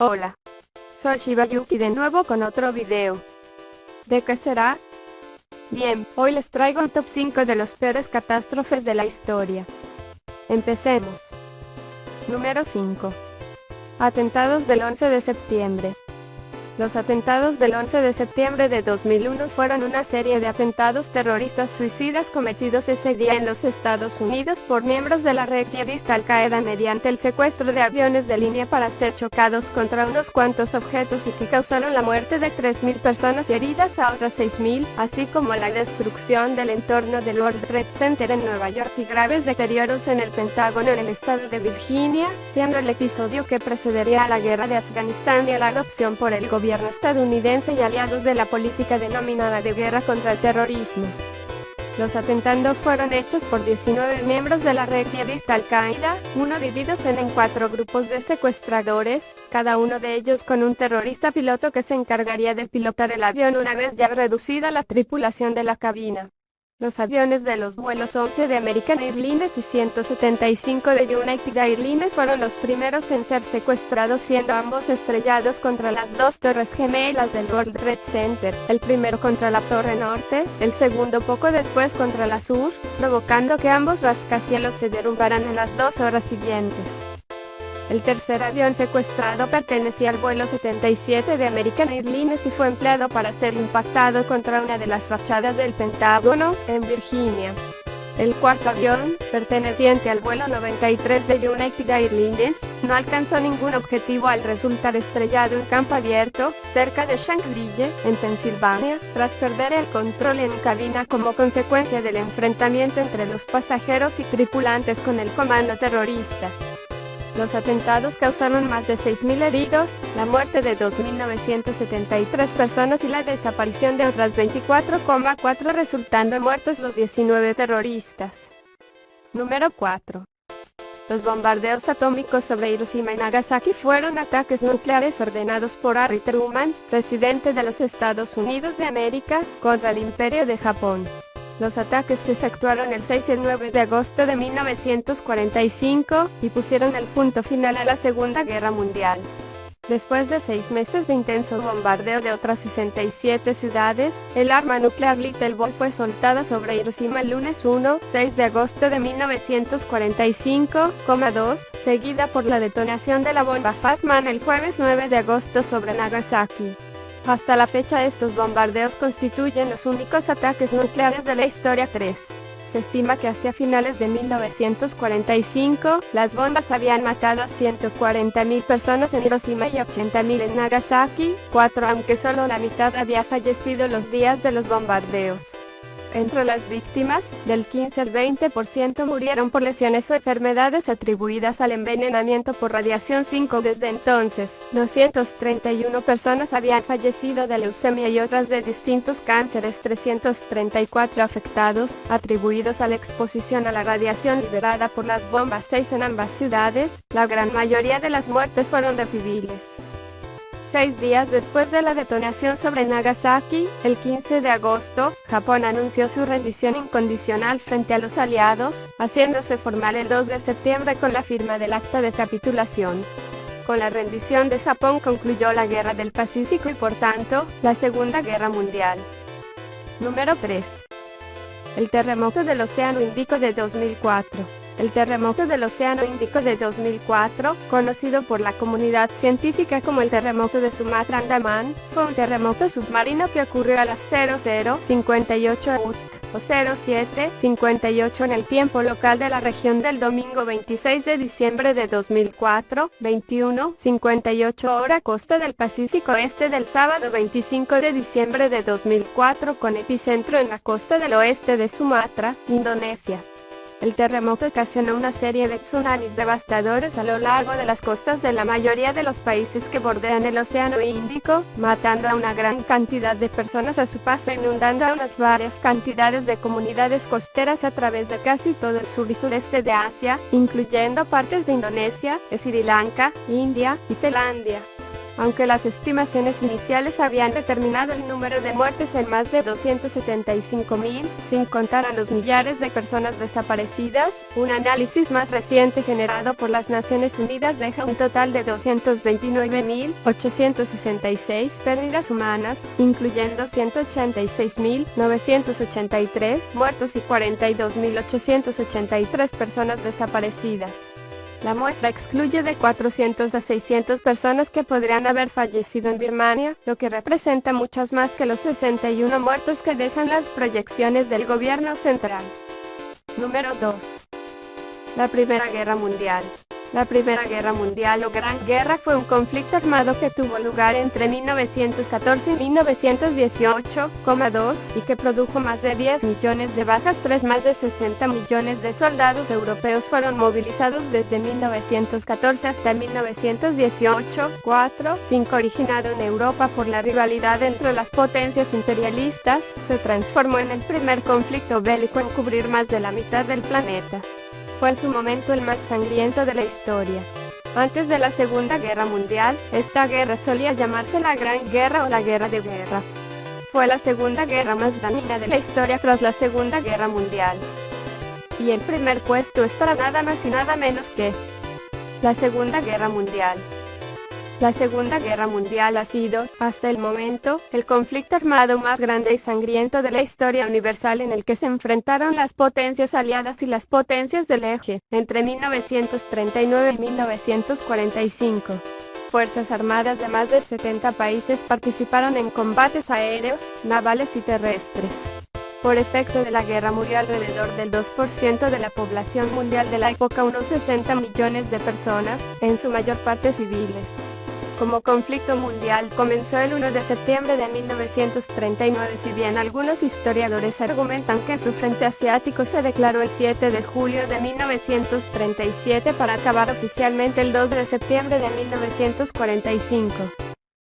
Hola, soy Shibayuki de nuevo con otro video. ¿De qué será? Bien, hoy les traigo un top 5 de los peores catástrofes de la historia. Empecemos. Número 5. Atentados del 11 de septiembre. Los atentados del 11 de septiembre de 2001 fueron una serie de atentados terroristas suicidas cometidos ese día en los Estados Unidos por miembros de la red yihadista Al-Qaeda mediante el secuestro de aviones de línea para ser chocados contra unos cuantos objetos y que causaron la muerte de 3.000 personas y heridas a otras 6.000, así como la destrucción del entorno del World Trade Center en Nueva York y graves deterioros en el Pentágono en el estado de Virginia, siendo el episodio que precedería a la guerra de Afganistán y a la adopción por el gobierno estadounidense y aliados de la política denominada de guerra contra el terrorismo. Los atentados fueron hechos por 19 miembros de la red yihadista Al-Qaeda, uno divididos en 4 grupos de secuestradores, cada uno de ellos con un terrorista piloto que se encargaría de pilotar el avión una vez ya reducida la tripulación de la cabina. Los aviones de los vuelos 11 de American Airlines y 175 de United Airlines fueron los primeros en ser secuestrados, siendo ambos estrellados contra las dos torres gemelas del World Trade Center, el primero contra la torre norte, el segundo poco después contra la sur, provocando que ambos rascacielos se derrumbaran en las 2 horas siguientes. El tercer avión secuestrado pertenecía al vuelo 77 de American Airlines y fue empleado para ser impactado contra una de las fachadas del Pentágono, en Virginia. El cuarto avión, perteneciente al vuelo 93 de United Airlines, no alcanzó ningún objetivo al resultar estrellado en campo abierto, cerca de Shanksville, en Pensilvania, tras perder el control en cabina como consecuencia del enfrentamiento entre los pasajeros y tripulantes con el comando terrorista. Los atentados causaron más de 6.000 heridos, la muerte de 2.973 personas y la desaparición de otras 24,4 resultando muertos los 19 terroristas. Número 4. Los bombardeos atómicos sobre Hiroshima y Nagasaki fueron ataques nucleares ordenados por Harry Truman, presidente de los Estados Unidos de América, contra el Imperio de Japón. Los ataques se efectuaron el 6 y el 9 de agosto de 1945, y pusieron el punto final a la Segunda Guerra Mundial. Después de 6 meses de intenso bombardeo de otras 67 ciudades, el arma nuclear Little Boy fue soltada sobre Hiroshima el lunes 6 de agosto de 1945,2, seguida por la detonación de la bomba Fat Man el jueves 9 de agosto sobre Nagasaki. Hasta la fecha estos bombardeos constituyen los únicos ataques nucleares de la historia. 3. Se estima que hacia finales de 1945, las bombas habían matado a 140.000 personas en Hiroshima y 80.000 en Nagasaki. 4. Aunque solo la mitad había fallecido los días de los bombardeos. Entre las víctimas, del 15 al 20% murieron por lesiones o enfermedades atribuidas al envenenamiento por radiación 5. Desde entonces, 231 personas habían fallecido de leucemia y otras de distintos cánceres. 334 afectados, atribuidos a la exposición a la radiación liberada por las bombas. 6 en ambas ciudades, la gran mayoría de las muertes fueron de civiles. 6 días después de la detonación sobre Nagasaki, el 15 de agosto, Japón anunció su rendición incondicional frente a los aliados, haciéndose formal el 2 de septiembre con la firma del acta de capitulación. Con la rendición de Japón concluyó la Guerra del Pacífico y por tanto, la Segunda Guerra Mundial. Número 3. El terremoto del Océano Índico de 2004. El terremoto del Océano Índico de 2004, conocido por la comunidad científica como el terremoto de Sumatra Andaman, fue un terremoto submarino que ocurrió a las 00:58 UTC, o 07:58 en el tiempo local de la región del domingo 26 de diciembre de 2004, 21:58 hora costa del Pacífico Este del sábado 25 de diciembre de 2004 con epicentro en la costa del oeste de Sumatra, Indonesia. El terremoto ocasionó una serie de tsunamis devastadores a lo largo de las costas de la mayoría de los países que bordean el Océano Índico, matando a una gran cantidad de personas a su paso e inundando a unas varias cantidades de comunidades costeras a través de casi todo el sur y sureste de Asia, incluyendo partes de Indonesia, Sri Lanka, India y Tailandia. Aunque las estimaciones iniciales habían determinado el número de muertes en más de 275.000, sin contar a los millares de personas desaparecidas, un análisis más reciente generado por las Naciones Unidas deja un total de 229.866 pérdidas humanas, incluyendo 186.983 muertos y 42.883 personas desaparecidas. La muestra excluye de 400 a 600 personas que podrían haber fallecido en Birmania, lo que representa muchas más que los 61 muertos que dejan las proyecciones del gobierno central. Número 2. La Primera Guerra Mundial. La Primera Guerra Mundial o Gran Guerra fue un conflicto armado que tuvo lugar entre 1914 y 1918,2 y que produjo más de 10 millones de bajas. Más de 60 millones de soldados europeos fueron movilizados desde 1914 hasta 1918,4. Originado en Europa por la rivalidad entre las potencias imperialistas, se transformó en el primer conflicto bélico en cubrir más de la mitad del planeta. Fue en su momento el más sangriento de la historia. Antes de la Segunda Guerra Mundial, esta guerra solía llamarse la Gran Guerra o la Guerra de Guerras. Fue la segunda guerra más dañina de la historia tras la Segunda Guerra Mundial. Y el primer puesto es para nada más y nada menos que la Segunda Guerra Mundial. La Segunda Guerra Mundial ha sido, hasta el momento, el conflicto armado más grande y sangriento de la historia universal en el que se enfrentaron las potencias aliadas y las potencias del eje, entre 1939 y 1945. Fuerzas armadas de más de 70 países participaron en combates aéreos, navales y terrestres. Por efecto de la guerra murió alrededor del 2% de la población mundial de la época, unos 60 millones de personas, en su mayor parte civiles. Como conflicto mundial comenzó el 1 de septiembre de 1939, si bien algunos historiadores argumentan que su frente asiático se declaró el 7 de julio de 1937 para acabar oficialmente el 2 de septiembre de 1945.